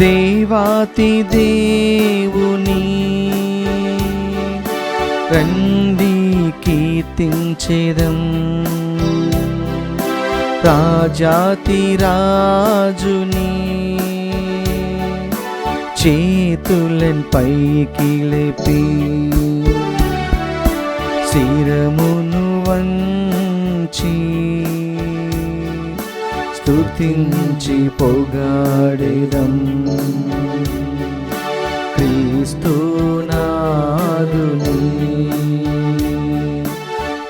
దేవాతి దేవుని రండి కీర్తించెదం, రాజాతి రాజుని చేతులన్ పైకి లేపి శిరమును వంచి స్తుతించి పొగాడెదం. క్రీస్తునాదుని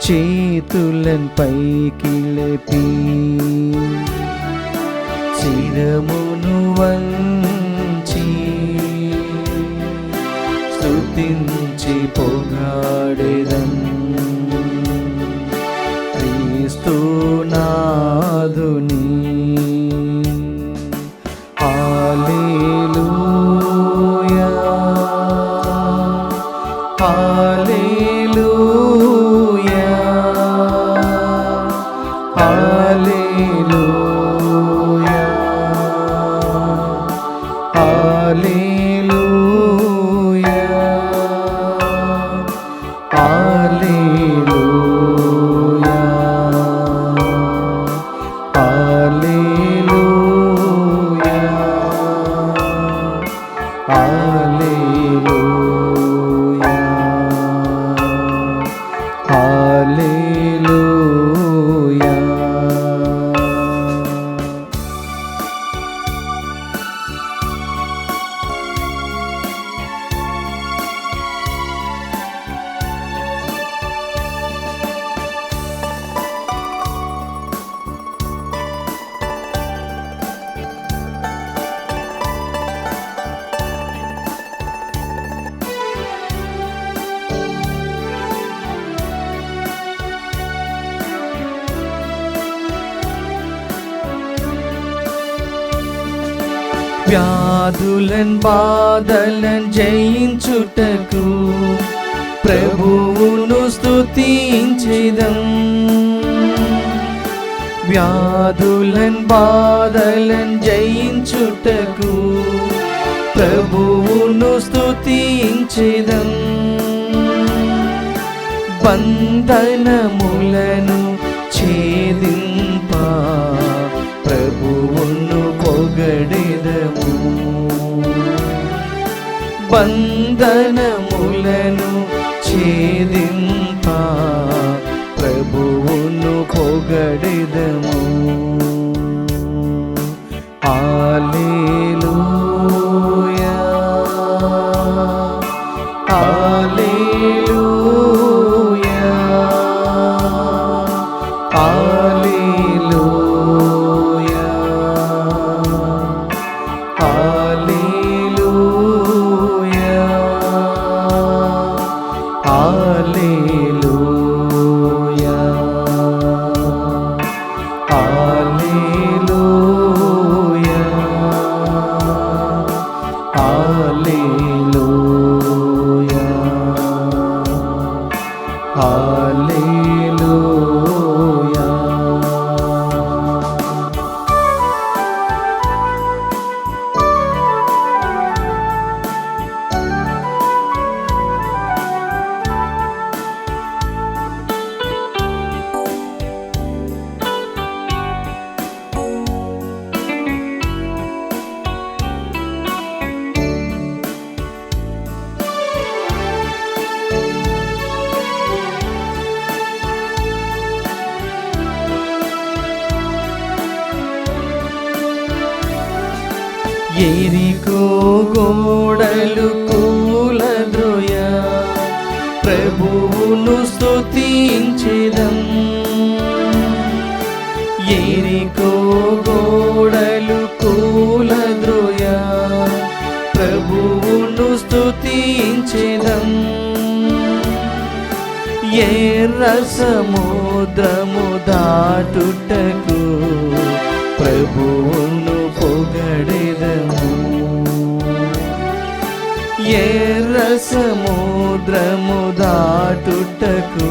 చేతులన్ పైకి లేపి శిరమును వంచి స్తుతించి పొగాడెదం. క్రీస్తునాదుని హల్లెలూయా hallelujah hallelujah hallelujah hallelujah hallelujah hallelujah హల్లెలూయా. వ్యాధులన్ బాధలన్ జయించుటకు ప్రభువును స్తుతించెదం. వ్యాధులన్ బాధలన్ జయించుటకు ప్రభువును స్తుతించెదం. బంధనములను ఛేదింప ప్రభువును పొగడెదము. బంధనములను ఛేదింప ప్రభువును పొగడెదము. హల్లెలూయా hallelujah hallelujah hallelujah hallelujah hallelujah hallelujah హల్లెలూయా. ఎరికో గోడలు కూలద్రోయ ప్రభువును స్తుతించెదం. ఎరికో గోడలు కూలద్రోయ ప్రభువును స్తుతించెదం. ఎర్ర సముద్రము దాటుటకు ప్రభువును పొగడెదము. ఎర్ర సముద్రము దాటుటకు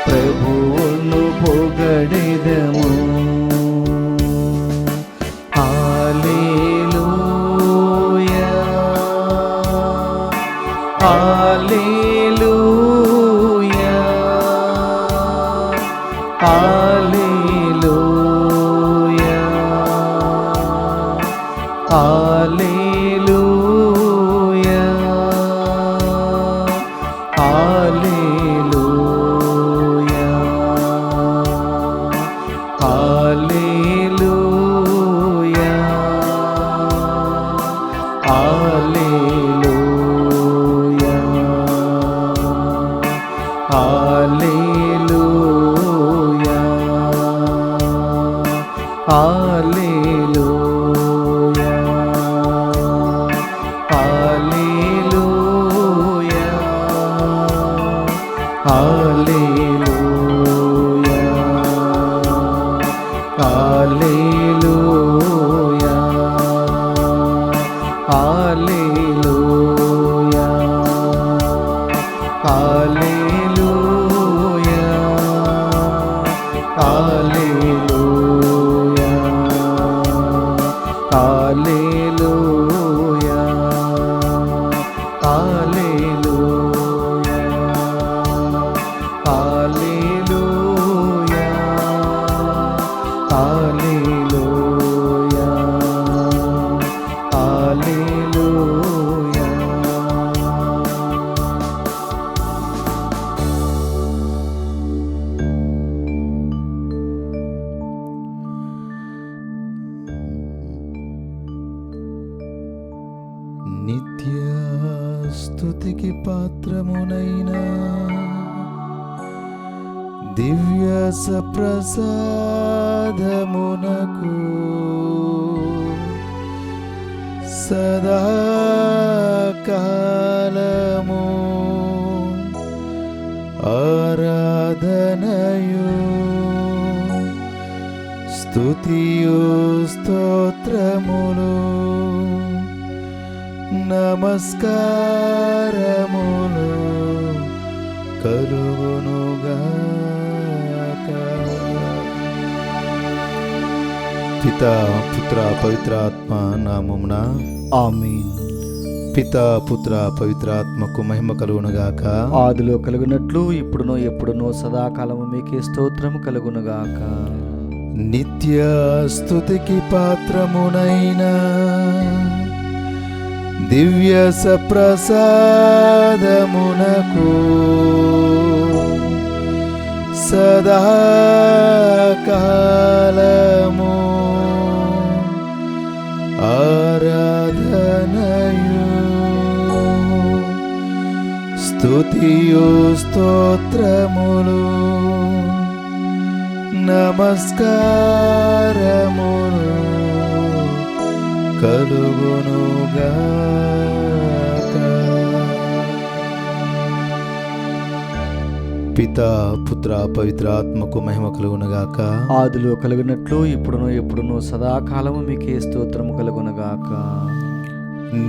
ప్రభువును పొగడెదము. హల్లెలూయా hallelujah hallelujah hallelujah hallelujah hallelujah hallelujah hallelujah hallelujah hallelujah hallelujah hallelujah hallelujah hallelujah hallelujah hallelujah hallelujah హల్లెలూయా. నిత్య స్తుతికి పాత్రమునైనా దివ్య సప్రసాదమునకు సదాకాలము ఆరాధనయు స్తుతియు స్తోత్రములు నమస్కారములు కలుగునుగాక. పితా పుత్ర పవిత్రాత్మ నామమున ఆమేన్. పితా పుత్ర పవిత్రాత్మకు మహిమ కలుగునుగాక. ఆదిలో కలుగునట్లు ఇప్పుడునో ఎప్పుడునో సదాకాలము మీకే స్తోత్రము కలుగునుగాక. నిత్య స్తుతికి పాత్రమునైనా దివ్య సప్రసాదమునకు సదాకాలము ఆరాధనయు స్తుతియు స్తోత్రములు నమస్కారములు కలుగునుగాక. పితా పుత్ర పవిత్రాత్మకు మహిమ కలుగునుగాక. ఆదిలో కలుగునట్లు ఇప్పుడునో ఎప్పుడునో సదాకాలము మీకే స్తోత్రము కలుగునుగాక.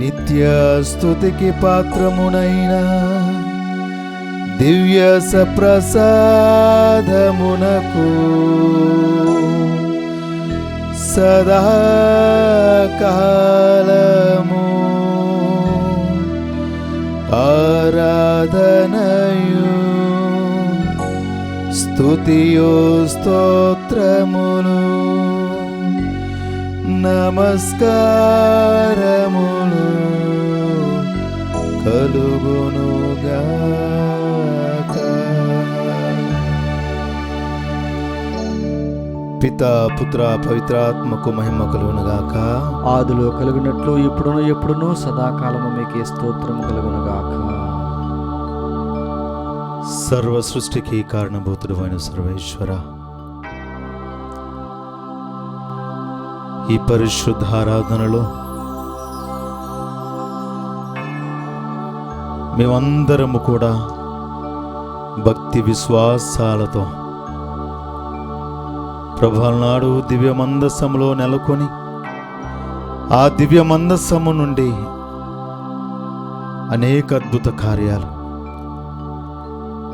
నిత్య స్తుతికి పాత్రమునైన దివ్య సప్రసాదమునకు సదాకాలము ఆరాధనయు స్తుతియు స్తోత్రములు నమస్కారములు కలుగునుగాక. పితా పుత్ర పవిత్రాత్మకు మహిమ కలుగునుగాక. ఆదిలో కలుగునట్లు ఇప్పుడునో ఎప్పుడునో సదాకాలము మీకే స్తోత్రము కలుగునుగాక. సర్వ సృష్టికి కారణభూతుడు అయిన సర్వేశ్వర, ఈ పరిశుద్ధ ఆరాధనలో మేమందరము కూడా భక్తి విశ్వాసాలతో ప్రభువుల నాడు దివ్య మందస్సములో నెలకొని ఆ దివ్య మందస్సము నుండి అనేక అద్భుత కార్యాలు,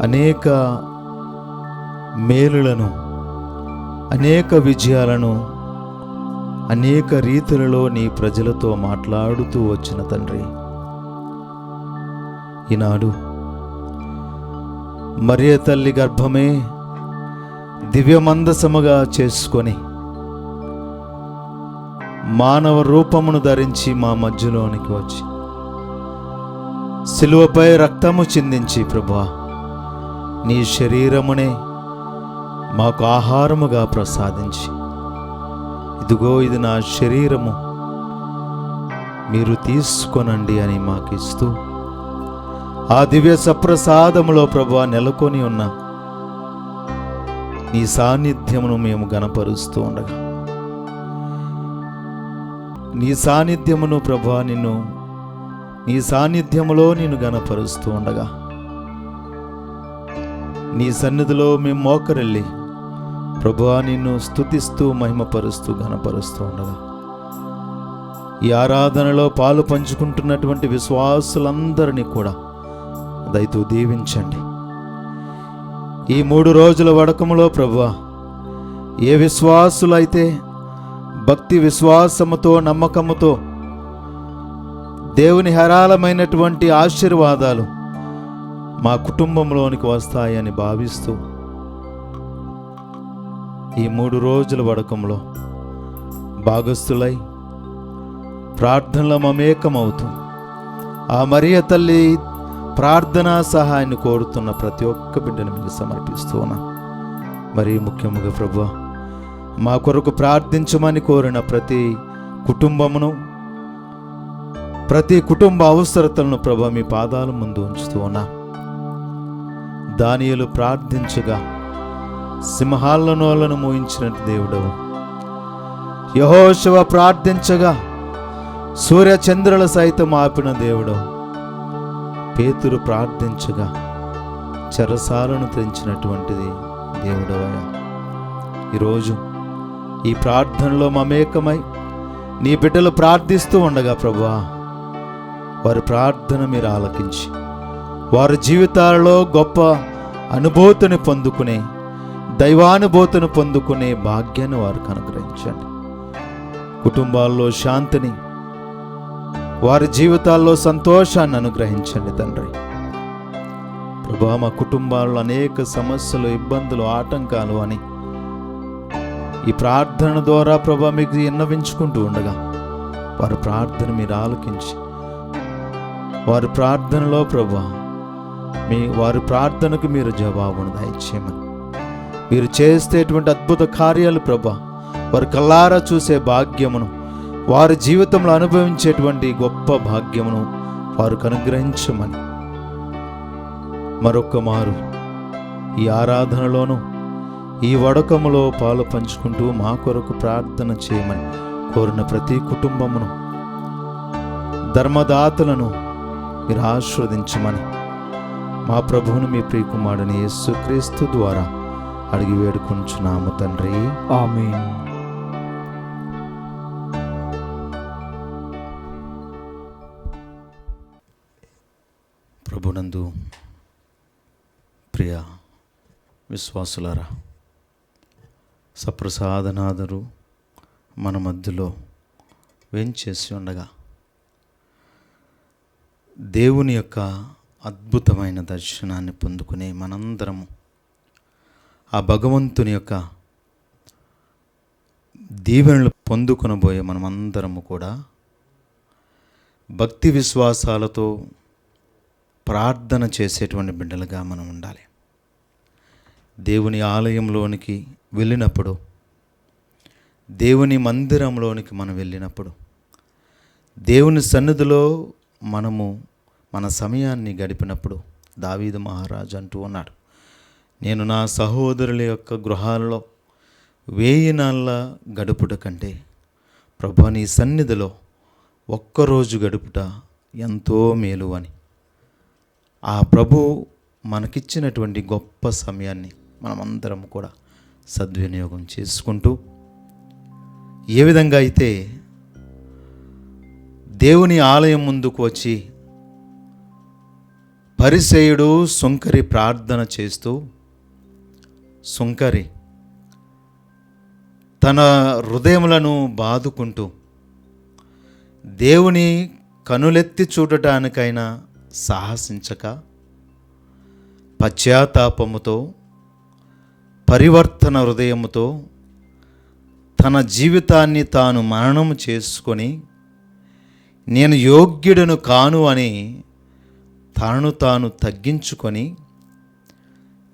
అనేక మేలులను, అనేక విజయాలను అనేక రీతులలో నీ ప్రజలతో మాట్లాడుతూ వచ్చిన తండ్రి, ఈనాడు మరియ తల్లి గర్భమే దివ్య మందసముగా చేసుకొని మానవ రూపమును ధరించి మా మధ్యలోనికి వచ్చి సిలువపై రక్తము చిందించి ప్రభువా నీ శరీరమునే మాకు ఆహారముగా ప్రసాదించి, ఇదిగో ఇది నా శరీరము, మీరు తీసుకొనండి అని మాకు ఇస్తూ ఆ దివ్య సప్రసాదములో ప్రభువా నెలకొని ఉన్న నీ సాన్నిధ్యమును మేము గణపరుస్తూ ఉండగా, నీ సాన్నిధ్యమును ప్రభువా నీ సాన్నిధ్యములో నిన్ను గణపరుస్తూ ఉండగా, నీ సన్నిధిలో మేము మోకరెళ్ళి ప్రభువా నిన్ను స్తుతిస్తూ మహిమపరుస్తూ గణపరుస్తూ ఉండగా, ఈ ఆరాధనలో పాలు పంచుకుంటున్నటువంటి విశ్వాసులందరినీ కూడా దయతో దీవించండి. ఈ 3 రోజుల వడకములో ప్రభువా ఏ విశ్వాసులైతే భక్తి విశ్వాసముతో నమ్మకముతో దేవుని హేరాళమైనటువంటి ఆశీర్వాదాలు మా కుటుంబంలోనికి వస్తాయని భావిస్తూ ఈ 3 రోజుల వడకంలో భాగస్థులై ప్రార్థనలో మమేకమవుతూ ఆ మరియ తల్లి ప్రార్థనా సహాయాన్ని కోరుతున్న ప్రతి ఒక్క బిడ్డను మీకు సమర్పిస్తూ ఉన్నా. మరీ ముఖ్యముగా ప్రభువా మా కొరకు ప్రార్థించమని కోరిన ప్రతి కుటుంబమును, ప్రతి కుటుంబ అవసరతలను ప్రభువా మీ పాదాల ముందు ఉంచుతూ ఉన్నా. దానియేలు ప్రార్థించగా సింహాల నోళ్లను మోయించినట్టు దేవుడవు, యెహోషువ ప్రార్థించగా సూర్య చంద్రుల సైతం ఆపిన దేవుడవు, పేతురు ప్రార్థించగా చెరసాలను తెంచినటువంటిది దేవుడవయ్యా. ఈరోజు ఈ ప్రార్థనలో మమేకమై నీ బిడ్డలు ప్రార్థిస్తూ ఉండగా ప్రభువా వారి ప్రార్థన మీరు ఆలకించి వారి జీవితాలలో గొప్ప అనుభూతిని పొందుకునే, దైవానుభూతిని పొందుకునే భాగ్యాన్ని వారికి అనుగ్రహించండి. కుటుంబాల్లో శాంతిని, వారి జీవితాల్లో సంతోషాన్ని అనుగ్రహించండి తండ్రి. ప్రభువా మా కుటుంబాల్లో అనేక సమస్యలు, ఇబ్బందులు, ఆటంకాలు అని ఈ ప్రార్థన ద్వారా ప్రభువా మీకు విన్నవించుకుంటూ ఉండగా వారి ప్రార్థన మీరు ఆలకించి వారి ప్రార్థనలో ప్రభువా వారి ప్రార్థనకు మీరు జవాబును దయచేయమని, మీరు చేసేటువంటి అద్భుత కార్యాలు ప్రభువా వారి కళ్ళారా చూసే భాగ్యమును, వారి జీవితంలో అనుభవించేటువంటి గొప్ప భాగ్యమును వారికి అనుగ్రహించమని మరొక్క మారు ఈ ఆరాధనలోనూ ఈ వడకములో పాలు పంచుకుంటూ మా కొరకు ప్రార్థన చేయమని కోరిన ప్రతి కుటుంబమును, ధర్మదాతలను మీరు ఆశీర్వదించమని మా ప్రభువును మీ ప్రియకుమారుని యేసుక్రీస్తు ద్వారా అడిగి వేడుకొంచున్నాము తండ్రి, ఆమేన్. ప్రభునందు ప్రియ విశ్వాసులారా, సప్రసాదనాథరు మన మధ్యలో వేంచేసి ఉండగా దేవుని యొక్క అద్భుతమైన దర్శనాన్ని పొందుకునే మనందరము ఆ భగవంతుని యొక్క దీవెనలు పొందుకొనబోయే మనమందరము కూడా భక్తి విశ్వాసాలతో ప్రార్థన చేసేటువంటి బిడ్డలుగా మనం ఉండాలి. దేవుని ఆలయంలోనికి వెళ్ళినప్పుడు, దేవుని మందిరంలోనికి మనం వెళ్ళినప్పుడు, దేవుని సన్నిధిలో మనము మన సమయాన్ని గడిపినప్పుడు దావీదు మహారాజు అంటూ ఉన్నాడు, నేను నా సహోదరుల యొక్క గృహాలలో 1000 నాళ్ళ గడుపుట కంటే ప్రభువా నీ సన్నిధిలో ఒక్కరోజు గడుపుట ఎంతో మేలు అని. ఆ ప్రభు మనకిచ్చినటువంటి గొప్ప సమయాన్ని మనమందరం కూడా సద్వినియోగం చేసుకుంటూ, ఏ విధంగా అయితే దేవుని ఆలయం ముందుకు వచ్చి పరిసయ్యుడు సుంకరి ప్రార్థన చేస్తూ, సుంకరి తన హృదయములను బాదుకుంటూ దేవుని కనులెత్తి చూడటానికైనా సాహసించక పశ్చాత్తాపముతో, పరివర్తన హృదయముతో తన జీవితాన్ని తాను మరణం చేసుకొని నేను యోగ్యుడను కాను అని తనను తాను తగ్గించుకొని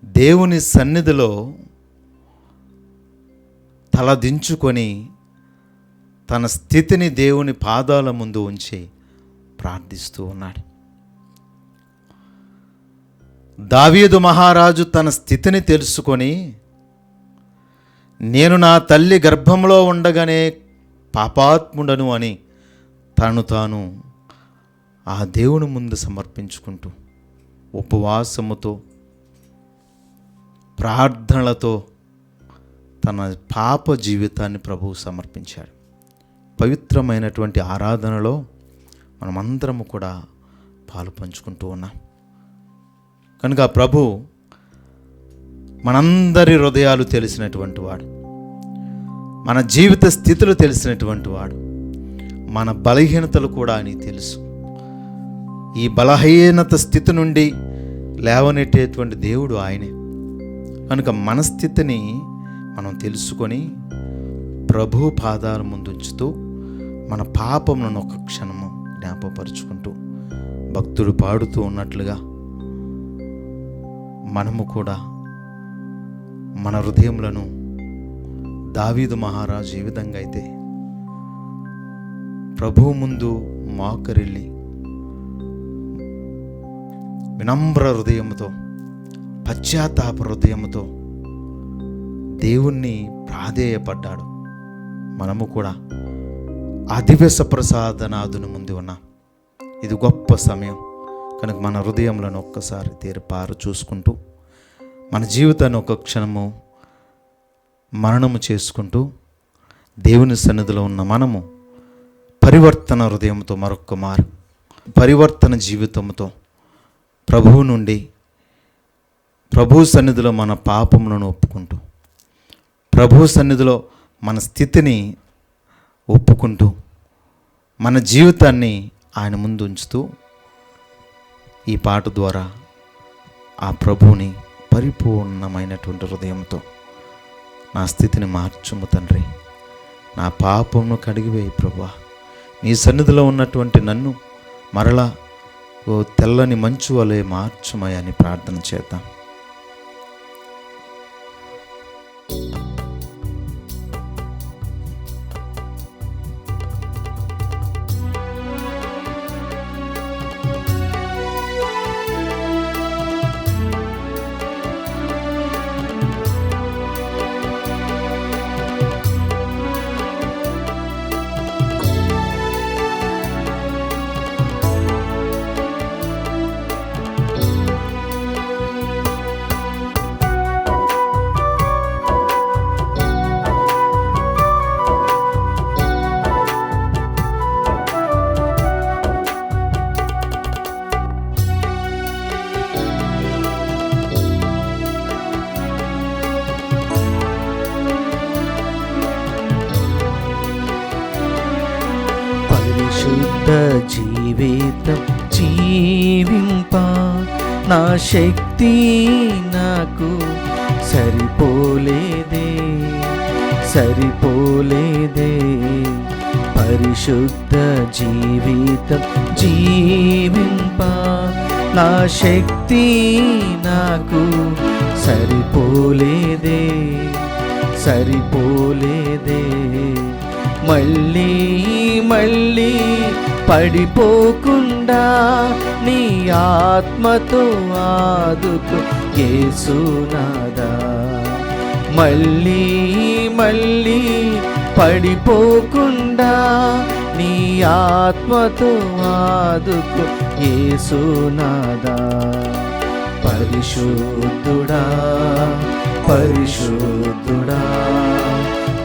దేవుని సన్నిధిలో తలదించుకొని తన స్థితిని దేవుని పాదాల ముందు ఉంచి ప్రార్థిస్తూ ఉన్నాడు. దావీదు మహారాజు తన స్థితిని తెలుసుకొని, నేను నా తల్లి గర్భంలో ఉండగానే పాపాత్ముడను అని తను తాను ఆ దేవుని ముందు సమర్పించుకుంటూ ఉపవాసముతో ప్రార్థనలతో తన పాప జీవితాన్ని ప్రభువు సమర్పించాడు. పవిత్రమైనటువంటి ఆరాధనలో మనమందరము కూడా పాలు పంచుకుంటూ ఉన్నాం కనుక ప్రభు మనందరి హృదయాలు తెలిసినటువంటి వాడు, మన జీవిత స్థితులు తెలిసినటువంటి వాడు, మన బలహీనతలు కూడా ఆయనకి తెలుసు. ఈ బలహీనత స్థితి నుండి లేవనెట్టేటువంటి దేవుడు ఆయనే. కనుక మన స్థితిని మనం తెలుసుకొని ప్రభు పాదాల ముందుంచుతూ మన పాపములను ఒక క్షణము జ్ఞాపకపరుచుకుంటూ భక్తుడు పాడుతూ ఉన్నట్లుగా మనము కూడా మన హృదయములను దావీదు మహారాజు ఏ విధంగా అయితే ప్రభువు ముందు మోకరిల్లి వినమ్ర హృదయముతో పశ్చాత్తాప హృదయముతో దేవుణ్ణి ప్రాధేయపడ్డాడు, మనము కూడా ఆ దివ్య ప్రసాదనాథుని ముందు ఉన్నాం. ఇది గొప్ప సమయం కనుక మన హృదయంలో ఒక్కసారి తీర్పారు చూసుకుంటూ మన జీవితాన్ని ఒక క్షణము మరణము చేసుకుంటూ దేవుని సన్నిధిలో ఉన్న మనము పరివర్తన హృదయంతో మరొక్క మారు పరివర్తన జీవితంతో ప్రభువు నుండి ప్రభు సన్నిధిలో మన పాపములను ఒప్పుకుంటూ ప్రభు సన్నిధిలో మన స్థితిని ఒప్పుకుంటూ మన జీవితాన్ని ఆయన ముందు ఉంచుతూ ఈ పాట ద్వారా ఆ ప్రభువుని పరిపూర్ణమైనటువంటి హృదయంతో నా స్థితిని మార్చుము తండ్రి, నా పాపమును కడిగివేయి ప్రభువా, నీ సన్నిధిలో ఉన్నటువంటి నన్ను మరలా ఓ తెల్లని మంచు వలె మార్చుమయ్యా అని ప్రార్థన చేద్దాం. జీవితం జీవింప నా శక్తి నాకు సరిపోలేదే పరిశుద్ధ జీవితం జీవింప నా శక్తి నాకు సరిపోలేదే మళ్ళీ పడిపోకుండా నీ ఆత్మతో ఆదుకో యేసునాథా, మళ్ళీ పడిపోకుండా నీ ఆత్మతో ఆదుకో యేసునాథా. పరిశుద్ధుడా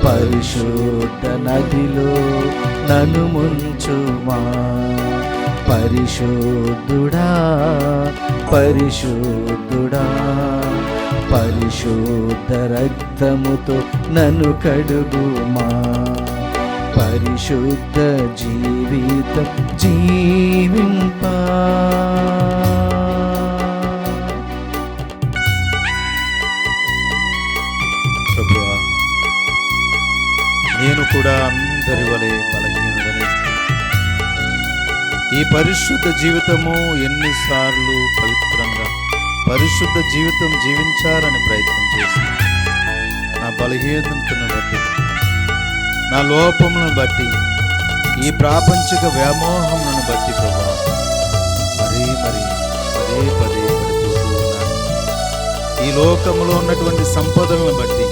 పరిశుద్ధ నదిలో నన్ను ముంచుమా, పరిశుద్ధుడా పరిశుద్ధ రక్తముతో నన్ను కడుగుమా, పరిశుద్ధ జీవితం జీవింపా. కూడా అందరి వలె బలహీనుడని, ఈ పరిశుద్ధ జీవితము ఎన్నిసార్లు పవిత్రంగా పరిశుద్ధ జీవితం జీవించాలని ప్రయత్నం చేసి నా బలహీనతను బట్టి, నా లోపములను బట్టి, ఈ ప్రాపంచిక వ్యామోహములను బట్టి ప్రభువా మరీ పదే పడిపోతూ ఉన్నాను. ఈ లోకములో ఉన్నటువంటి సంపదలను బట్టి,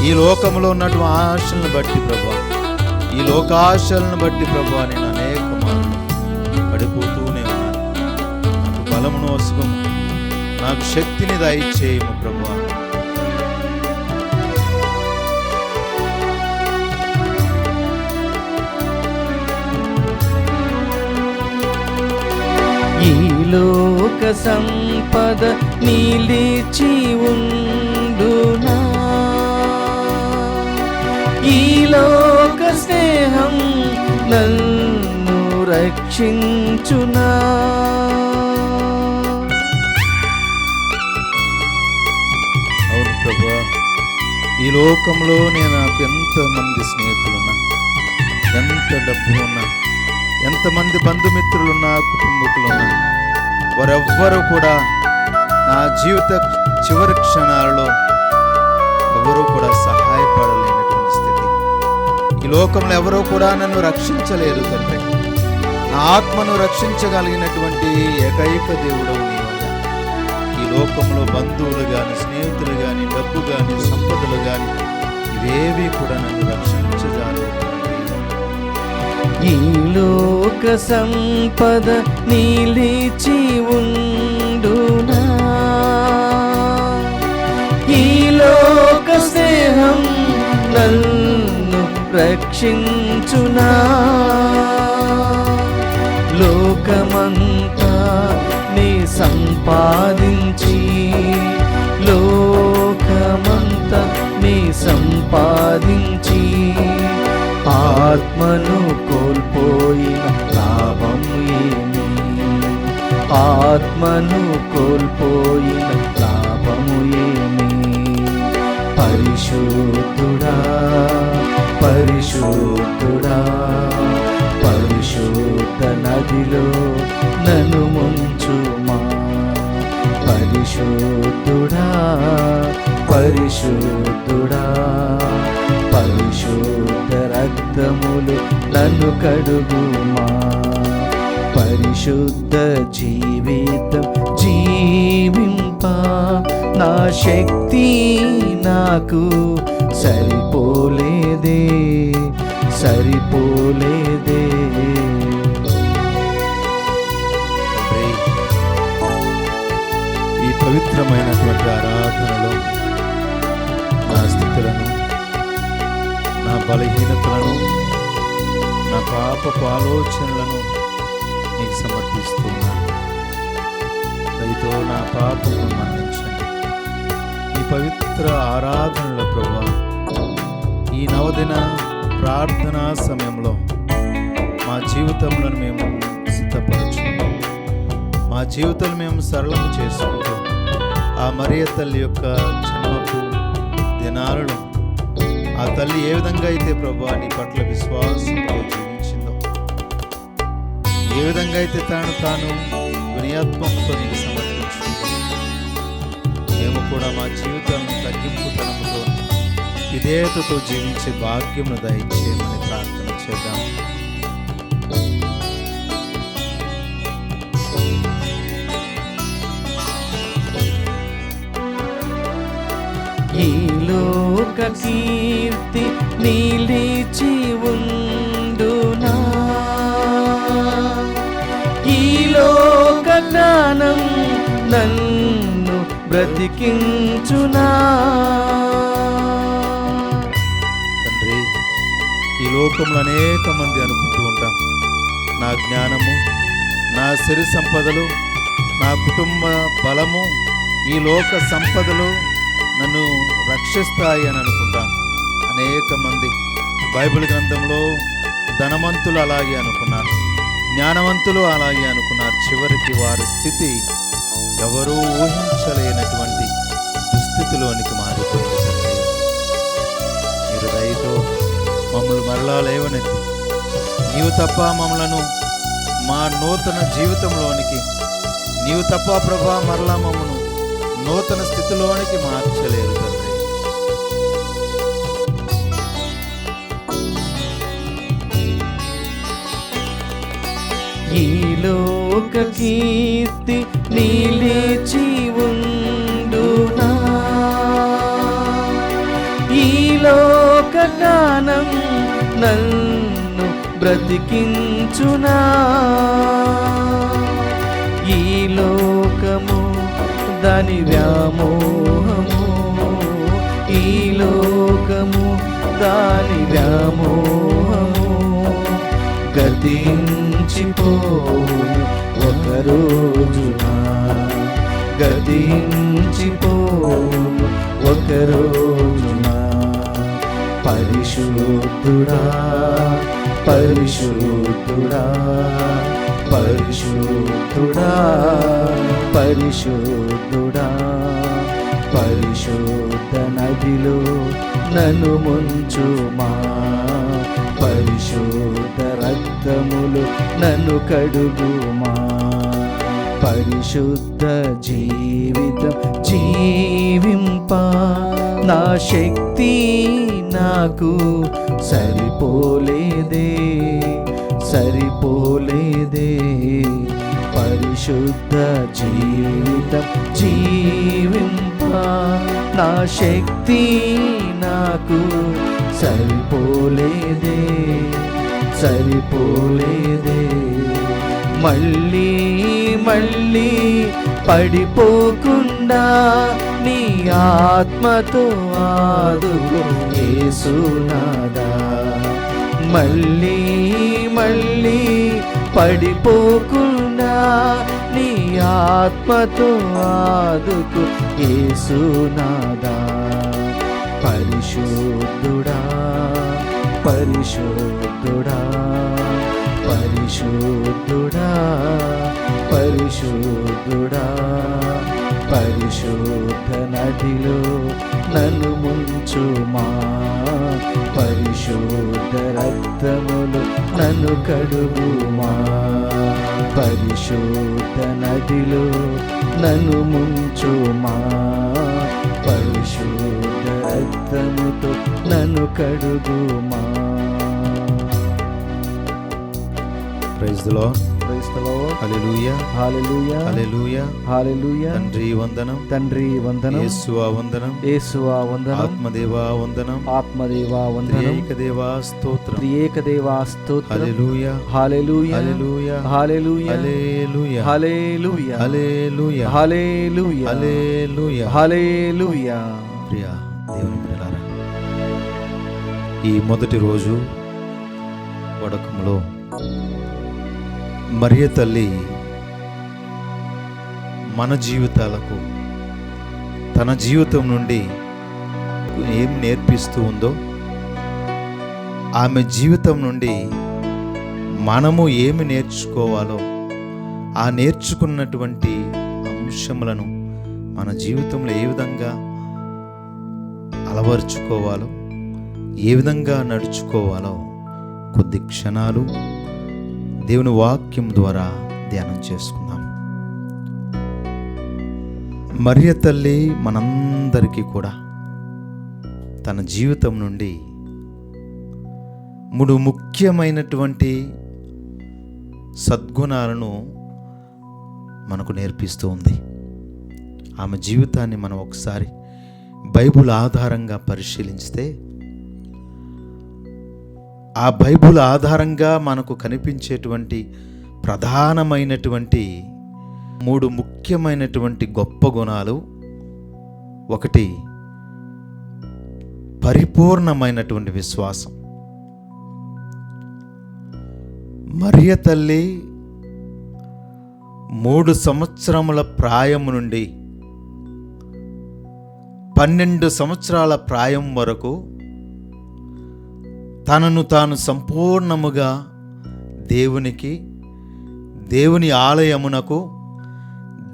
ఈ లోకములో ఉన్నటువంటి ఆశలను బట్టి ప్రభువా, ఈ లోకాశలను బట్టి ప్రభువా నేను అనేక మార్లు పడిపోతూనే ఉన్నాను. నాకు బలమును వసుకము, నాకు శక్తిని దయచేయము ప్రభువా. ఈ లోక సంపద నిలిచి ఉండునా, ఈ లోక స్నేహం నన్ను రక్షించునా. అవును ప్రభువా, ఈ లోకంలో నాకు ఎంతమంది స్నేహితులున్నా, ఎంత డబ్బు ఉన్నా, ఎంతమంది బంధుమిత్రులున్నా, కుటుంబకులున్నా, వారెవ్వరూ కూడా నా జీవిత చివరి క్షణాలలో ఎవరూ కూడా సహాయపడలేనటువంటి స్థితి. ఈ లోకంలో ఎవరూ కూడా నన్ను రక్షించలేరు తండ్రి. నా ఆత్మను రక్షించగలిగినటువంటి ఏకైక దేవుడవు నీవయ్యా. ఈ లోకంలో బంధువులు కానీ, స్నేహితులు కానీ, డబ్బు కానీ, సంపదలు కానీ ఇవేవి కూడా నన్ను రక్షించజాలవు. ఈ లోక సంపద నిలిచి ఉండునా, ఈ లోక స్నేహం నన్ను రక్షించునా. లోకమంతా నీ సంపాదించి, లోకమంతా నీ సంపాదించి ఆత్మను కోల్పోయిన లాభం ఏమి, ఆత్మను కోల్పోయిన లాభము ఏమి. పరిశుద్ధుడా పరిశుద్ధుడా పరిశుద్ధ నదిలో నన్ను ముంచుమా. పరిశుద్ధుడా పరిశుద్ధుడా పరిశుద్ధ రక్తములు నన్ను కడుగుమా. పరిశుద్ధ జీవితం జీవింప నా శక్తి నాకు సరిపోలేదే, సరిపోలేదే. ఈ పవిత్రమైనటువంటి ఆరాధనలో నా స్థితులను, నా బలహీనతలను, నా పాపపు ఆలోచనలను నీకు సమర్పిస్తున్నాను. దయతో నా పాపము మన్నించండి. ఈ పవిత్ర ఆరాధనలో ప్రభువా, ఈ నవదిన ప్రార్థనా సమయంలో మా జీవితంలో మేము సిద్ధపరచుకుంటాం. మా జీవితాలు మేము సరళం చేసుకుంటూ ఆ మరియ తల్లి యొక్క జన్మపు దినాలను, ఆ తల్లి ఏ విధంగా అయితే ప్రభువా నీ పట్ల విశ్వాసంతో జీవించిందో, ఏ విధంగా అయితే తాను వినయాత్మకతో నీకు సమర్పించుకుందో, మేము కూడా మా జీవితాలను తగ్గింపుతనంతో విధేయతతో జీవించే భాగ్యమును దయచేయమని ప్రార్థన చేద్దాం. ఈ లోక కీర్తి నిలిచి ఉండునా, ఈ లోక జ్ఞానం నన్ను బ్రతికించునా. తండ్రి, ఈ లోకంలో అనేక మంది అనుకుంటూ ఉంటాం, నా జ్ఞానము, నా సిరి సంపదలు, నా కుటుంబ బలము, ఈ లోక సంపదలు నన్ను రక్షిస్తాయి అని అనుకుంటాం. అనేక మంది బైబిల్ గ్రంథంలో ధనవంతులు అలాగే అనుకున్నారు, జ్ఞానవంతులు అలాగే అనుకున్నారు. చివరికి వారి స్థితి ఎవరూ ఊహించలేనటువంటి దుస్థితిలోనికి మారిపోయింది. మీరు దయతో మమ్మల్ని మరలా లేవనెత్తి నీవు తప్ప మమ్మలను మా నూతన జీవితంలోనికి, నీవు తప్ప ప్రభా మరలా మమ్మను నూతన స్థితిలోనికి మార్చలేరు తండ్రి. ఈ లోక కీర్తి నిలిచి ఉండునా, ఈ లోక గానం నన్ను బ్రతికించునా, ఈ లోకము దాని వ్యామోహము, ఈ లోకము దాని వ్యామోహము గతించిపోను ఒక రోజున, గతించిపోను ఒక రోజున. పరిశుద్ధుడా పరిశుద్ధుడా పరిశుద్ధుడా పరిశుద్ధుడా, పరిశుద్ధ నదిలో నన్ను ముంచుమా, పరిశుద్ధ రక్తములు నన్ను కడుగుమా. పరిశుద్ధ జీవితం జీవింప నా శక్తి నాకు సరిపోలేదే, సరిపోలేదే. పరిశుద్ధ జీవితం జీవింప నా శక్తి నాకు సరిపోలేదే, సరిపోలేదే. మళ్ళీ మళ్ళీ పడిపోకుండా నీ ఆత్మతో ఆదుకో యేసునాదా. మళ్ళీ మళ్ళీ పడిపోకుండా నీ ఆత్మతో ఆదుకో యేసునాదా. పరిశుద్ధుడా పరిశుద్ధుడా పరిశుద్ధుడా పరిశుద్ధుడా, పరిశుద్ధ నదిలో నన్ను ముంచుమా, పరిశుద్ధ రక్తములు నన్ను కడుగుమా. పరిశుద్ధ నదిలో నన్ను ముంచుమా, పరిశుద్ధ రక్తముతో నన్ను కడుగుమా. Praise the Lord. Praise the Lord. Hallelujah hallelujah hallelujah hallelujah. తండ్రి వందనం, తండ్రి వందనం, యేసువా వందనం, యేసువా వందనం, ఆత్మదేవా వందనం, ఆత్మదేవా వందనం, త్రియేకదేవా స్తోత్రం. త్రియేకదేవా స్తోత్రం. హల్లెలూయా hallelujah hallelujah hallelujah hallelujah hallelujah hallelujah hallelujah hallelujah. హల్లెలూయా. ప్రియ దేవుని బిడ్డలారా, ఈ మొదటి రోజు వడకములో మరియ తల్లి మన జీవితాలకు తన జీవితం నుండి ఏం నేర్పిస్తూ ఉందో, ఆమె జీవితం నుండి మనము ఏమి నేర్చుకోవాలో, ఆ నేర్చుకున్నటువంటి అంశములను మన జీవితంలో ఏ విధంగా అలవర్చుకోవాలో, ఏ విధంగా నడుచుకోవాలో కొద్ది క్షణాలు దేవుని వాక్యం ద్వారా ధ్యానం చేసుకుందాం. మరియ తల్లి మనందరికీ కూడా తన జీవితం నుండి 3 ముఖ్యమైనటువంటి సద్గుణాలను మనకు నేర్పిస్తూ ఉంది. ఆమె జీవితాన్ని మనం ఒకసారి బైబిల్ ఆధారంగా పరిశీలిస్తే, ఆ బైబిల్ ఆధారంగా మనకు కనిపించేటువంటి ప్రధానమైనటువంటి 3 ముఖ్యమైనటువంటి గొప్ప గుణాలు. ఒకటి, పరిపూర్ణమైనటువంటి విశ్వాసం. మరియ తల్లి 3 సంవత్సరముల ప్రాయం నుండి 12 సంవత్సరాల ప్రాయం వరకు తనను తాను సంపూర్ణముగా దేవునికి, దేవుని ఆలయమునకు,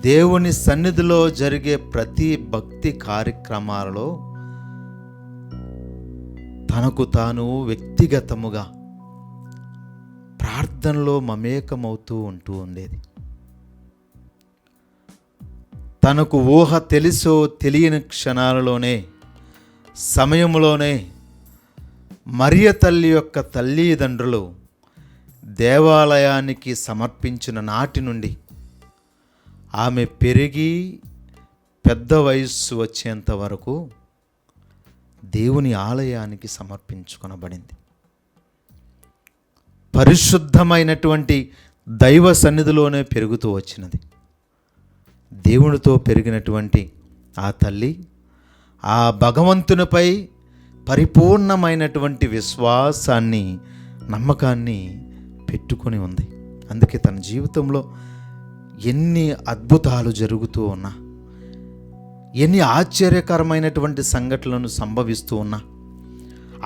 దేవుని సన్నిధిలో జరిగే ప్రతి భక్తి కార్యక్రమాలలో తనకు తాను వ్యక్తిగతముగా ప్రార్థనలో మమేకమవుతూ ఉంటూ ఉండేది. తనకు ఊహ తెలుసో తెలియని క్షణాలలోనే, సమయంలోనే మరియ తల్లి యొక్క తల్లిదండ్రులు దేవాలయానికి సమర్పించిన నాటి నుండి ఆమె పెరిగి పెద్ద వయస్సు వచ్చేంత వరకు దేవుని ఆలయానికి సమర్పించుకొనబడింది. పరిశుద్ధమైనటువంటి దైవ సన్నిధిలోనే పెరుగుతూ వచ్చినది. దేవునితో పెరిగినటువంటి ఆ తల్లి ఆ భగవంతునిపై పరిపూర్ణమైనటువంటి విశ్వాసాన్ని, నమ్మకాన్ని పెట్టుకొని ఉంది. అందుకే తన జీవితంలో ఎన్ని అద్భుతాలు జరుగుతూ ఉన్నా, ఎన్ని ఆశ్చర్యకరమైనటువంటి సంఘటనలను సంభవిస్తూ ఉన్నా,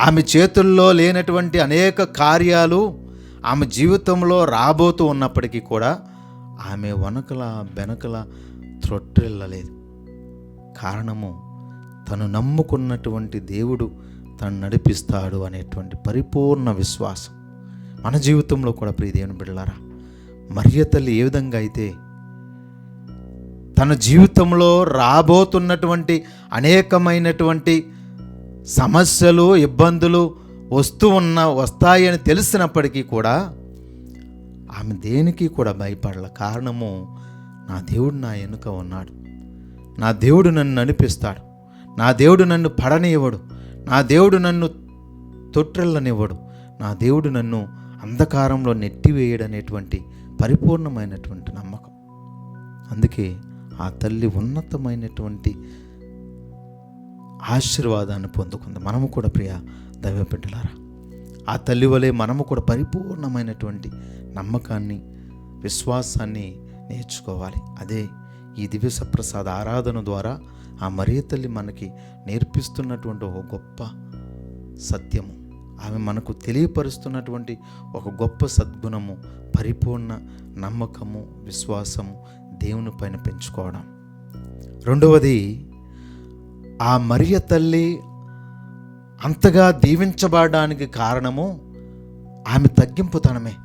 ఆమె చేతుల్లో లేనటువంటి అనేక కార్యాలు ఆమె జీవితంలో రాబోతూ ఉన్నప్పటికీ కూడా ఆమె వనకల బెనకల త్రొట్టిల్లలేదు. కారణము తను నమ్ముకున్నటువంటి దేవుడు తను నడిపిస్తాడు అనేటువంటి పరిపూర్ణ విశ్వాసం. మన జీవితంలో కూడా ప్రియ దేవుని బిడ్డలారా, మరియ తల్లి ఏ విధంగా అయితే తన జీవితంలో రాబోతున్నటువంటి సమస్యలు, ఇబ్బందులు వస్తాయని తెలిసినప్పటికీ కూడా ఆమె దేనికి కూడా భయపడల. కారణము, నా దేవుడు నా వెనుక ఉన్నాడు, నా దేవుడు నన్ను నడిపిస్తాడు, నా దేవుడు నన్ను పడనివ్వడు, నా దేవుడు నన్ను తొట్టిల్లనివ్వడు, నా దేవుడు నన్ను అంధకారంలో నెట్టివేయడనేటువంటి పరిపూర్ణమైనటువంటి నమ్మకం. అందుకే ఆ తల్లి ఉన్నతమైనటువంటి ఆశీర్వాదాన్ని పొందుకుంది. మనము కూడా ప్రియ దైవ బిడ్డలారా, ఆ తల్లి వలె మనము కూడా పరిపూర్ణమైనటువంటి నమ్మకాన్ని, విశ్వాసాన్ని నేర్చుకోవాలి. అదే ఈ దివ్య సప్రసాద ఆరాధన ద్వారా ఆ మరియ తల్లి మనకి నేర్పిస్తున్నటువంటి ఒక గొప్ప సత్యము, ఆమె మనకు తెలియపరుస్తున్నటువంటి ఒక గొప్ప సద్గుణము, పరిపూర్ణ నమ్మకము, విశ్వాసము దేవుని పైన పెంచుకోవడం. రెండవది, ఆ మరియ తల్లి అంతగా దీవించబడడానికి కారణము ఆమె తగ్గింపుతనమే.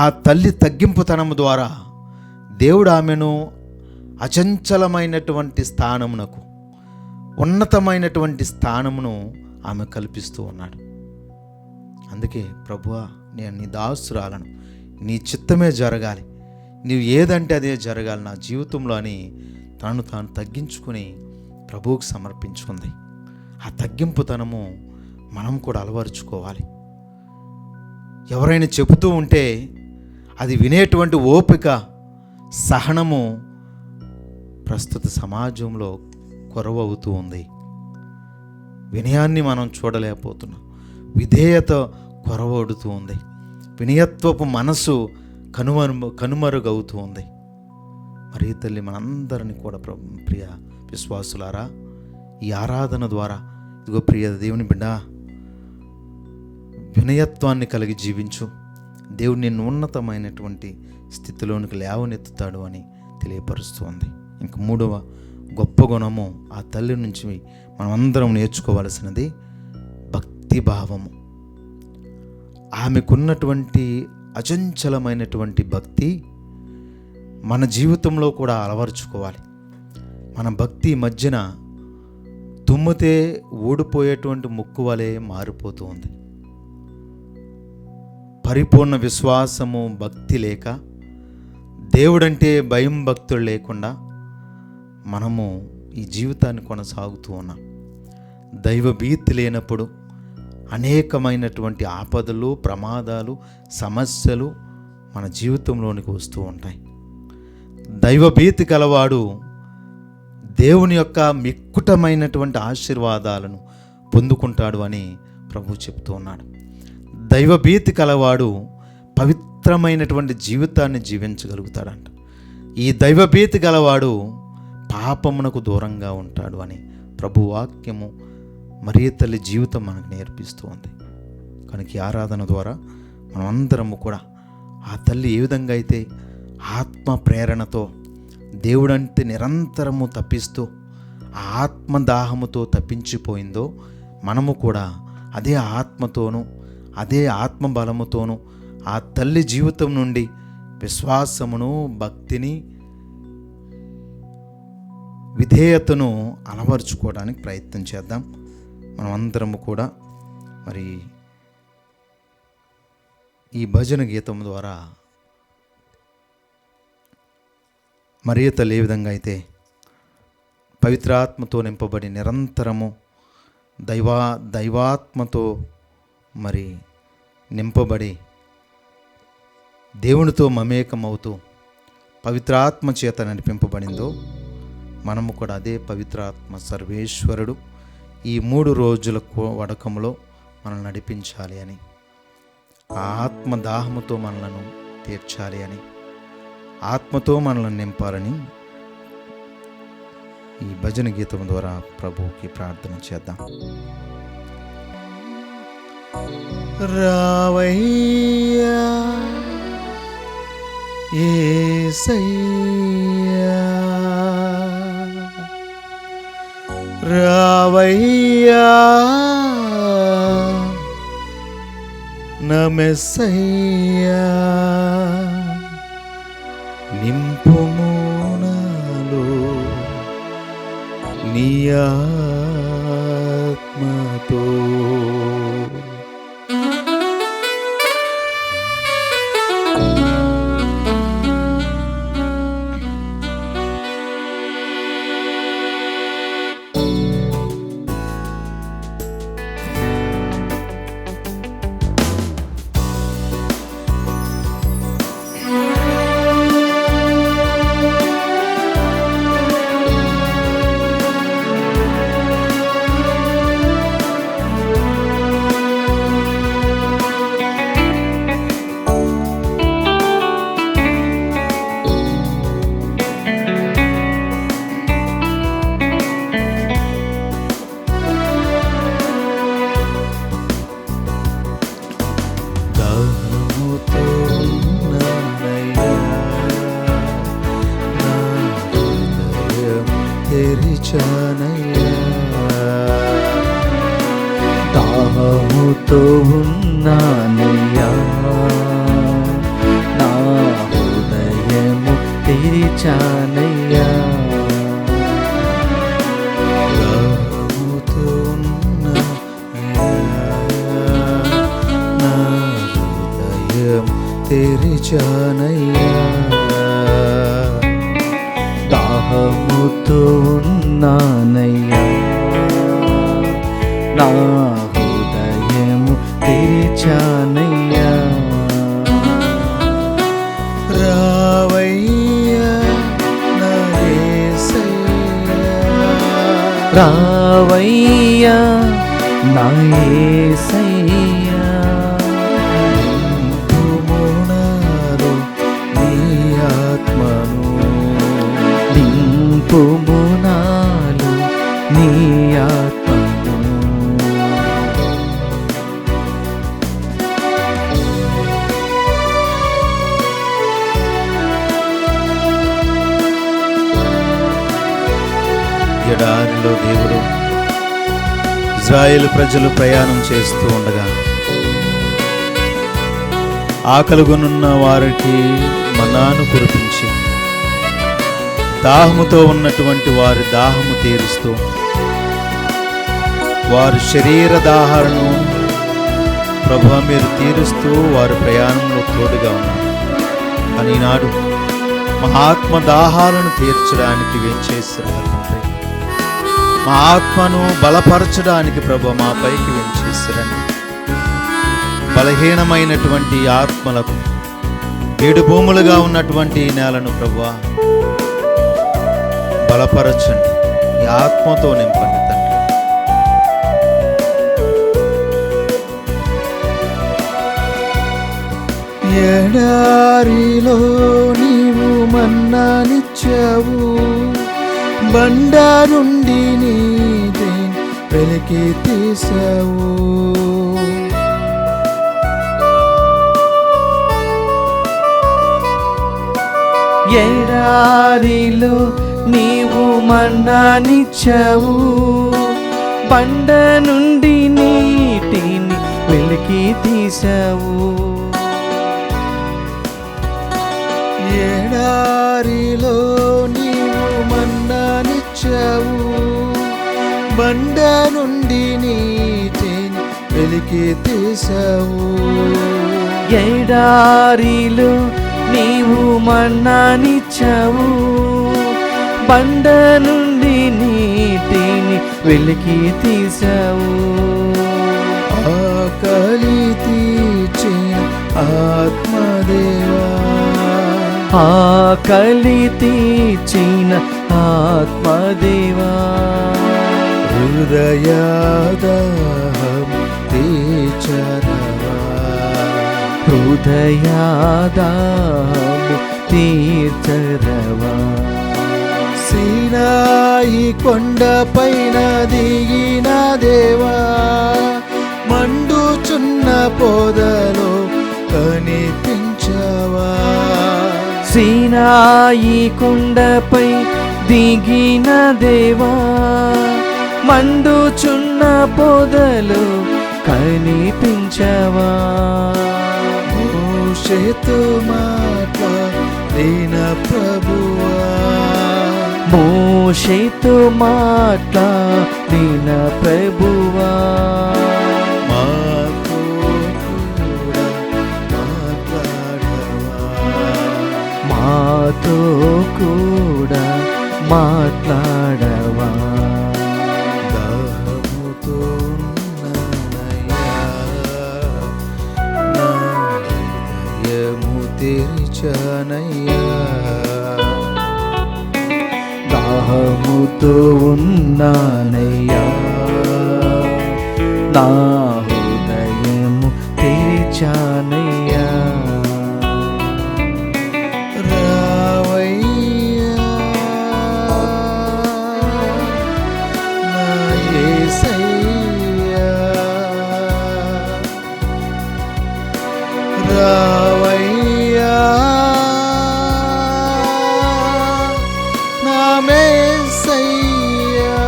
ఆ తల్లి తగ్గింపుతనము ద్వారా దేవుడు ఆమెను అచంచలమైనటువంటి స్థానమునకు, ఉన్నతమైనటువంటి స్థానమును ఆమె కల్పిస్తూ ఉన్నాడు. అందుకే ప్రభువా, నేను నీ దాసురాలను, నీ చిత్తమే జరగాలి, నీవు ఏదంటే అదే జరగాలి నా జీవితంలో అని తనను తాను తగ్గించుకుని ప్రభువుకు సమర్పించుకుంది. ఆ తగ్గింపుతనము మనం కూడా అలవరుచుకోవాలి. ఎవరైనా చెబుతూ ఉంటే అది వినేటువంటి ఓపిక, సహనము ప్రస్తుత సమాజంలో కొరవవుతూ ఉంది. వినయాన్ని మనం చూడలేకపోతున్నాం, విధేయత కొరవడుతూ ఉంది, వినయత్వపు మనసు కనుమరుగవుతూ ఉంది. మరి తల్లి మనందరినీ కూడా ప్రియ విశ్వాసులారా, ఈ ఆరాధన ద్వారా ఇదిగో ప్రియ దేవుని బిడ్డ, వినయత్వాన్ని కలిగి జీవించు, దేవుడు నిన్ను ఉన్నతమైనటువంటి స్థితిలోనికి లేవనెత్తుతాడు అని తెలియపరుస్తుంది. ఇంక మూడవ గొప్ప గుణము, ఆ తల్లి నుంచి మనం అందరం నేర్చుకోవాల్సినది భక్తి భావము. ఆమెకున్నటువంటి అచంచలమైనటువంటి భక్తి మన జీవితంలో కూడా అలవరుచుకోవాలి. మన భక్తి మధ్యన తుమ్మితే ఊడిపోయేటువంటి ముక్కు వలె మారిపోతూ ఉంది. పరిపూర్ణ విశ్వాసము, భక్తి లేక, దేవుడంటే భయం భక్తులు లేకుండా మనము ఈ జీవితాన్ని కొనసాగుతూ ఉన్నాం. దైవభీతి లేనప్పుడు అనేకమైనటువంటి ఆపదలు, ప్రమాదాలు, సమస్యలు మన జీవితంలోనికి వస్తూ ఉంటాయి. దైవభీతి కలవాడు దేవుని యొక్క మిక్కుటమైనటువంటి ఆశీర్వాదాలను పొందుకుంటాడు అని ప్రభు చెప్తూ ఉన్నాడు. దైవభీతి కలవాడు పవిత్రమైనటువంటి జీవితాన్ని జీవించగలుగుతాడంట. ఈ దైవభీతి గలవాడు పాపమునకు దూరంగా ఉంటాడు అని ప్రభు వాక్యము మరియ తల్లి జీవితం మనకు నేర్పిస్తూ ఉంది. కనుక ఈ ఆరాధన ద్వారా మనం అందరము కూడా ఆ తల్లి ఏ విధంగా అయితే ఆత్మ ప్రేరణతో దేవుడంటే నిరంతరము తప్పిస్తూ ఆ ఆత్మదాహముతో తప్పించిపోయిందో మనము కూడా అదే ఆత్మతోనూ అదే ఆత్మబలముతోనూ ఆ తల్లి జీవితం నుండి విశ్వాసమును, భక్తిని, విధేయతను అలవరుచుకోవడానికి ప్రయత్నం చేద్దాం. మనం అందరము కూడా మరి ఈ భజన గీతం ద్వారా మరియ తల్లి ఏ విధంగా అయితే పవిత్రాత్మతో నింపబడి నిరంతరము దైవాత్మతో మరి నింపబడి దేవునితో మమేకమవుతూ పవిత్రాత్మ చేత నడిపింపబడిందో మనము కూడా అదే పవిత్రాత్మ సర్వేశ్వరుడు ఈ 3 రోజుల వడకంలో మనల్ని నడిపించాలి అని, ఆ ఆత్మదాహముతో మనలను తీర్చాలి అని, ఆత్మతో మనల్ని నింపాలని ఈ భజన గీతం ద్వారా ప్రభువుకి ప్రార్థన చేద్దాం. రావయ్యా యేసయ్యా, రావయ్యా నా మెస్సయ్యా, నింపుము నాలో నీ ఆత్మతో. దాహముతో ఉన్నానయ్యా, నా హృదయము తెరిచానయ్యా. దాహముతో ఉన్నానయ్యా, నా హృదయం తెరిచానయ్యా. దాహముతో ఉన్నానయ్యా, నా హృదయము తెరిచానయ్యా. రావయ్యా నా యేసయ్యా, రావయ్యా నా యేసయ్యా, నింపుము నాలో నీ ఆత్మను, నింపుము నాలో నీ ఆత్మను. ఎడారిలో దేవుడు ఇజ్రాయేలు ప్రజలు ప్రయాణం చేస్తూ ఉండగా ఆకలిగొనున్న వారికి మన్నాను కురిపించి దాహముతో ఉన్నటువంటి వారి దాహము తీరుస్తూ వారి శరీర దాహాలను ప్రభువా మీరు తీరుస్తూ వారి ప్రయాణంలో తోడుగా ఉన్నారు. అని నాడు మా ఆత్మ దాహాలను తీర్చడానికి వేంచేశారు తండ్రి. మా ఆత్మను బలపరచడానికి ప్రభు మా పైకి వెంచేసిరండి. బలహీనమైనటువంటి ఆత్మలకు 7 భూములుగా ఉన్నటువంటి నేలను ప్రభువా బలపరచండి, ఈ ఆత్మతో నింపండి తండ్రి. ఎడారిలో నీవు మన్నానిచ్చావు, బండ నుండి నీదే వెలికి తీసావు. ఎడారిలో నీవు మన్నానిచ్చావు, బండ నుండి నీటిని వెలికి తీసావు. ఎడారిలో నీవు మన్నానిచ్చావు, బండ నుండి నీటిని వెలికి తీసావు. ఎడారిలో నీవు మన్నానిచ్చావు, బండ నుండి నీటిని వెలికి తీసావు. ఆకలి తీర్చిన ఆత్మదేవా, ఆకలి తీర్చిన ఆత్మదేవా, హృదయాదాహం తీర్చరవా, హృదయాదాహము తీర్చరవా. సీనాయి కొండపైన దిగిన దేవా, మండుచున్న పొదలో కనిపించవా. సీనాయి కొండపై దిగిన దేవా, మండుచున్న పొదలు కనిపించవా. మోషేతో మాట్లాడిన ప్రభువా, మోషేతో మాట్లాడిన ప్రభువా, మాతో కూడా మాట్లాడవా, మాతో కూడా మాట్లాడవా. దాహముతో ఉన్నానయ్యా, నా హృదయము తెరిచానయ్యా, దాహముతో ఉన్నానయ్యా, నా హృదయము తెరిచానయ్యా. రావయ్యా నా యేసయ్యా, రావయ్యా నా మెస్సయ్యా,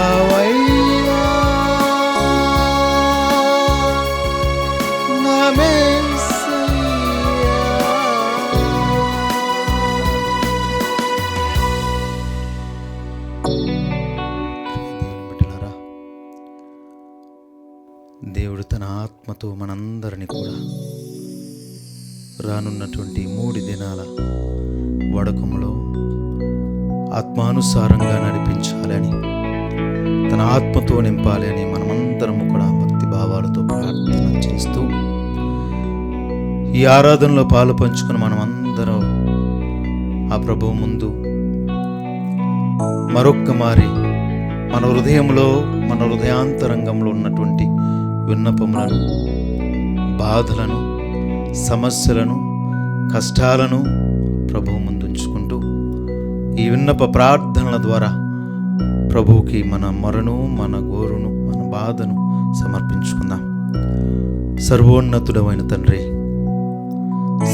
రావయ్యా నా మెస్సయ్యా. దేవుడు తన ఆత్మతో మనందరినీ కూడా రానున్నటువంటి 3 దినాల వడకములో ఆత్మానుసారంగా నడిపించాలని, తన ఆత్మతో నింపాలి అని మనమందరము కూడా భక్తి భావాలతో ప్రార్థన చేస్తూ ఈ ఆరాధనలో పాలు పంచుకుని మనమందరం ఆ ప్రభువు ముందు మరొక్క మారి మన హృదయంలో, మన హృదయాంతరంగంలో ఉన్నటువంటి విన్నపములను, బాధలను, సమస్యలను, కష్టాలను ప్రభువు ముందు ఉంచుకుంటూ ఈ విన్నప ప్రార్థనల ద్వారా ప్రభువుకి మన మొరను, మన గోరును, మన బాధను సమర్పించుకుందాం. సర్వోన్నతుడమైన తండ్రి,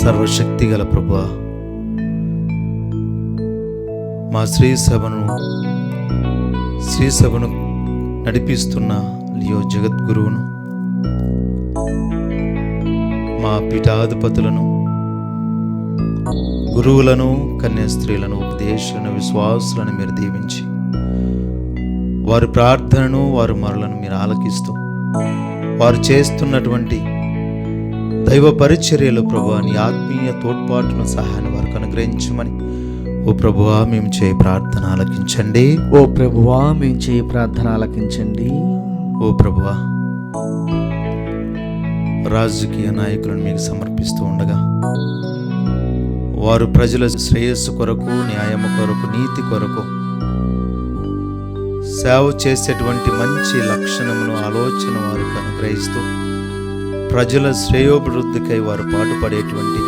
సర్వశక్తి గల ప్రభువా, మా శ్రీ సభను నడిపిస్తున్న లియో జగద్గురువును, మా పీఠాధిపతులను, గురువులను, కన్యాస్త్రీలను, ఉపదేశాలను, విశ్వాసులను మీరు దీవించి వారి ప్రార్థనను, వారి మరలను మీరు ఆలకిస్తూ వారు చేస్తున్నటువంటి దైవ పరిచర్యలు ప్రభువా, నీ ఆత్మీయ తోడ్పాటును, సహాయాన్ని వారికి అనుగ్రహించమని ఓ ప్రభువా మేము చేయి ప్రార్థన ఆలకించండి. ఓ ప్రభువా మేము చేయి ప్రార్థన ఆలకించండి. ఓ ప్రభువా, రాజకీయ నాయకులను మీకు సమర్పిస్తూ ఉండగా వారు ప్రజల శ్రేయస్సు కొరకు, న్యాయము కొరకు, నీతి కొరకు సేవ చేసేటువంటి మంచి లక్షణమును, ఆలోచన వారికి అనుగ్రహిస్తూ ప్రజల శ్రేయోభివృద్ధికై వారు పాటుపడేటువంటి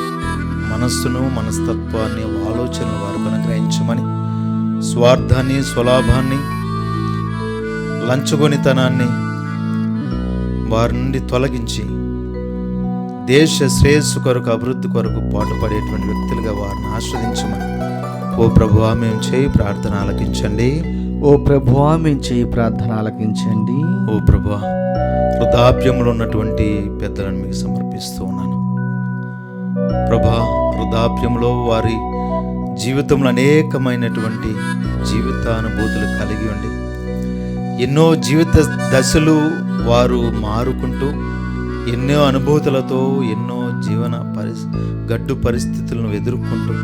మనస్సును, మనస్తత్వాన్ని, ఆలోచనలు వారికి అనుగ్రహించమని, స్వార్థాన్ని, స్వలాభాన్ని, లంచగొనితనాన్ని వారి నుండి తొలగించి దేశ శ్రేయస్సు కొరకు, అభివృద్ధి కొరకు పాటుపడేటువంటి వ్యక్తులుగా వారిని ఆశ్రదించమని ఓ ప్రభువా మేము చేయి ప్రార్థన ఆలకించండి. ఓ ప్రభువా మేము చేయి ప్రార్థన ఆలకించండి. ఓ ప్రభువా, వృద్ధాప్యంలో ఉన్నటువంటి పెద్దలను మీకు సమర్పిస్తూ ఉన్నాను. ప్రభా, వృద్ధాప్యంలో వారి జీవితంలో అనేకమైనటువంటి జీవితానుభూతులు కలిగి ఉండి ఎన్నో జీవిత దశలు వారు మారుకుంటూ ఎన్నో అనుభూతులతో ఎన్నో జీవన గడ్డు పరిస్థితులను ఎదుర్కొంటూ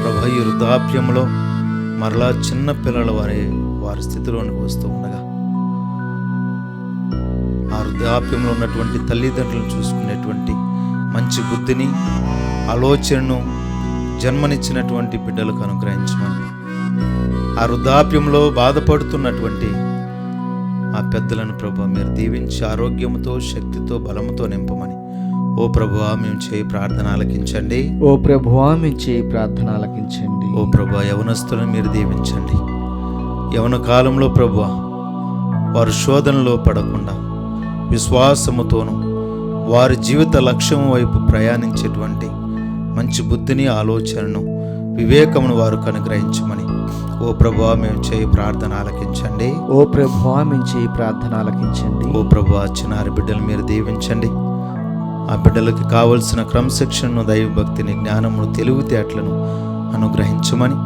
ప్రభా, ఈ వృద్ధాప్యంలో మరలా చిన్న పిల్లల వారి స్థితిలోనికి వస్తూ ఉండగా ఆ వృద్ధాప్యంలో ఉన్నటువంటి తల్లిదండ్రులను చూసుకునేటువంటి మంచి బుద్ధిని, ఆలోచనను జన్మనిచ్చినటువంటి బిడ్డలకు అనుగ్రహించమని, ఆ వృద్ధాప్యంలో బాధపడుతున్నటువంటి ఆ పెద్దలను ప్రభు మీరు దీవించి ఆరోగ్యంతో, శక్తితో, బలముతో నింపమని ఓ ప్రభువా మేము చేయి ప్రార్థన ఆలకించండి. ఓ ప్రభువా మేము చేయి ప్రార్థన ఆలకించండి. ఓ ప్రభువా, యవనస్తులను మీరు దీవించండి. యవన కాలంలో ప్రభువా వారు శోధనలో పడకుండా విశ్వాసముతోనూ వారి జీవిత లక్ష్యం వైపు ప్రయాణించేటువంటి మంచి బుద్ధిని, ఆలోచనను, వివేకమును వారికి అనుగ్రహించమని ఓ ప్రభువా మేము చేయి ప్రార్థన ఆలకించండి. ఓ ప్రభువా మేము చేయి ప్రార్థన ఆలకించండి. ఓ ప్రభువా, చిన్నారి బిడ్డలు మీరు దీవించండి. ఆ బిడ్డలకి కావలసిన క్రమశిక్షణను, దైవభక్తిని, జ్ఞానమును, తెలివితేటలను అనుగ్రహించమని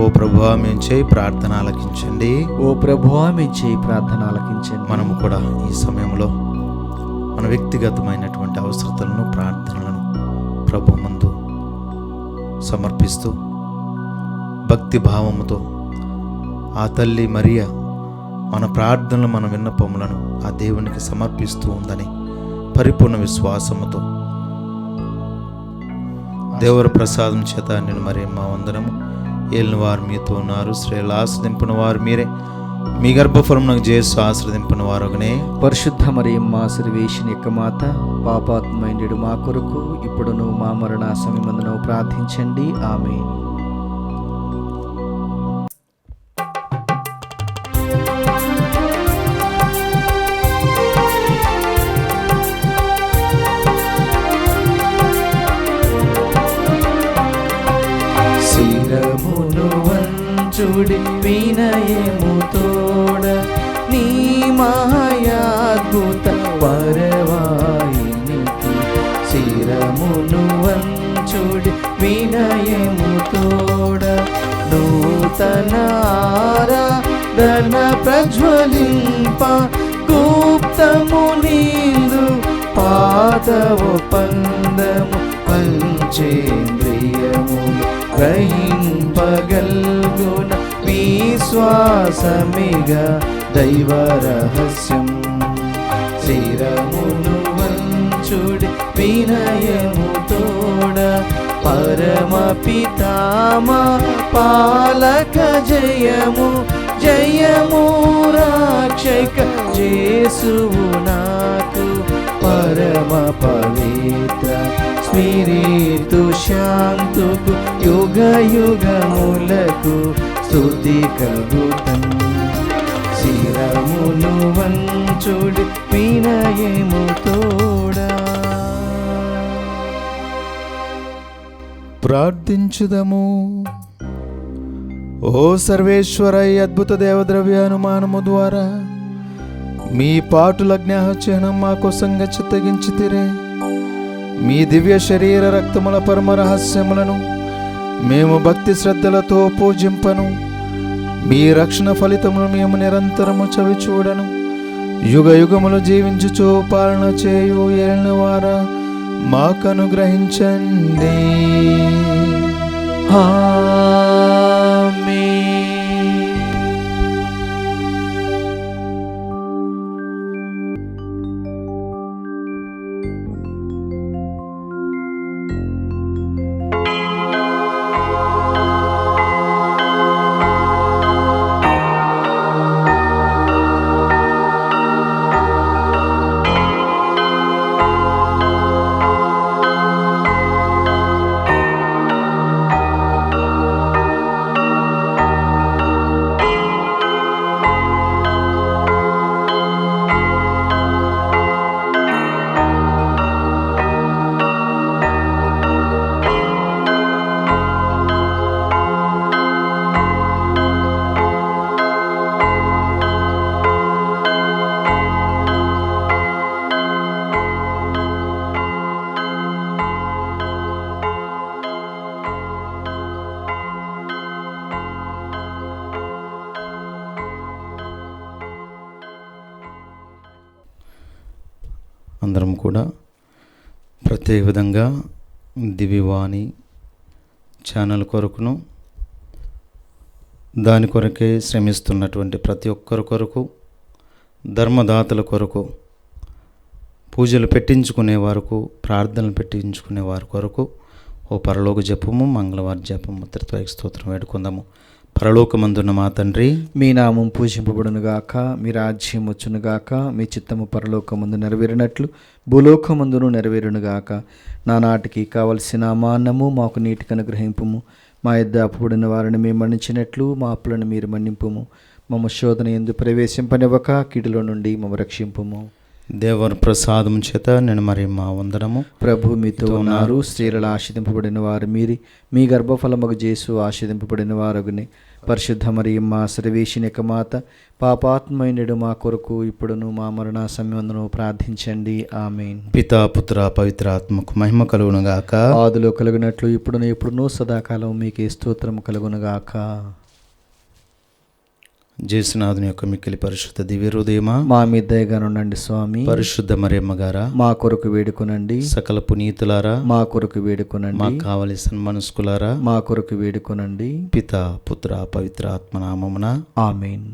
ఓ ప్రభువా మేము చేయి ప్రార్థన ఆలకించండి. ఓ ప్రభువా మేము చేయి ప్రార్థన ఆలకించండి. మనము కూడా ఈ సమయంలో మన వ్యక్తిగతమైనటువంటి అవసరతలను, ప్రార్థనలను ప్రభు ముందు సమర్పిస్తూ భక్తి భావముతో ఆ తల్లి మరియ మన ప్రార్థనలు, మన విన్నపములను ఆ దేవునికి సమర్పిస్తూ ఉందని పరిపూర్ణ విశ్వాసముతో దేవుని ప్రసాదం చేత నేను మరి మా వందనము. ఏలిన వారు మీతో ఉన్నారు, స్త్రీలు ఆశ్రదింపిన వారు మీరే, మీ గర్భఫలమునకు చేసి ఆశ్రదింపిన వారుగానే. పరిశుద్ధ మరియమ్మ సర్వేశ్వని యొక్క మాత, పాపాత్మైండు మా కొరకు ఇప్పుడును మా మరణ సమయమందును ప్రార్థించండి. ఆమేన్. శిరమును వంచుడి వినయముతోడ నీ మాయాద్భుత పరవాయినికి, శిరమును వంచుడి వినయముతోడ నూతన ఆరాధన ప్రజ్వలింప, గుప్తము నీదు పాద ఒప్పందము పంచేంద్రియములు గ్రహింపగల్గున విశ్వాసమిగా దైవ రహస్యం. శిరమును వంచుడి వినయముతోడ పరమ పితామా పాలక జయము, జయము రాక్షక జేసువు నాకు పరమ పవిత్ర స్మిరితు శాంతుకు యుగ యుగములకు స్తుతి కలుగుతం. శిరమును వంచుడి వినయముతోడా. ప్రార్థించుదము. ఓ సర్వేశ్వర, ఈ అద్భుత దేవద్రవ్య అనుమానము ద్వారా మీ పాటుల జ్ఞాహచిహ్నం మా కోసంగా చిత్తగించితిరే. మీ దివ్య శరీర రక్తముల పరమ రహస్యములను మేము భక్తి శ్రద్ధలతో పూజింపను. మీ రక్షణ ఫలితమును మేము నిరంతరము చవి చూడను. యుగ యుగములు జీవించుచు పాలన చేయు ఏలిన వారా మాకనుగ్రహించండి. ఆమేన్. అందరం కూడా ప్రత్యేక విధంగా దివ్యవాణి ఛానల్ కొరకును, దాని కొరకే శ్రమిస్తున్నటువంటి ప్రతి ఒక్కరి కొరకు, ధర్మదాతల కొరకు, పూజలు పెట్టించుకునే వరకు, ప్రార్థనలు పెట్టించుకునే వారి కొరకు ఓ పరలోక జపము, మంగళవారం జపము, త్రిత్వైక స్తోత్రం వేడుకుందాము. పరలోకమందున్న మా తండ్రి, మీ నామం పూజింపబడునుగాక, మీ రాజ్యం వచ్చునుగాక, మీ చిత్తము పరలోకమందు నెరవేరినట్లు భూలోకమందును నెరవేరునుగాక. నానాటికి కావలసిన మా అన్నము మాకు నీటికి అనుగ్రహింపుము. మా యొద్ద అప్పుబడిన వారిని మేము మన్నించినట్లు మా అప్పులను మీరు మన్నింపుము. మమ్మ శోధన యందు ప్రవేశింపనివ్వక కీడులో నుండి మమ్మ రక్షింపుము. దేవర ప్రసాదం చేత నేను మరి మా వందనము. ప్రభు మీతో ఉన్నారు, స్త్రీలలో ఆశీర్వదింపబడిన వారు మీరి, మీ గర్భఫలమగు జేసు ఆశీర్వదింపబడిన వారగునే. పరిశుద్ధ మరియమ్మ సర్వేశ్వని యొక్క మాత, పాపాత్మైనడు మా కొరకు ఇప్పుడును మా మరణ సమయమందును ప్రార్థించండి. ఆమేన్. పితా పుత్ర పవిత్ర ఆత్మకు మహిమ కలుగునుగాక. ఆదిలో కలుగునట్లు ఇప్పుడును ఎప్పుడును సదాకాలం మీకే స్తోత్రము కలుగునుగాక. జేసునాథుని యొక్క మిక్కిలి పరిశుద్ధ దివ్య హృదయమా, మా మీద దయగా నుండండి స్వామి. పరిశుద్ధ మరియమ్మ గారా, మా కొరకు వేడుకొనండి. సకల పునీతులారా, మా కొరకు వేడుకొనండి. మాకు కావలసిన మనస్కులారా, మా కొరకు వేడుకొనండి. పితా పుత్ర పవిత్ర ఆత్మ నామమున ఆమేన్.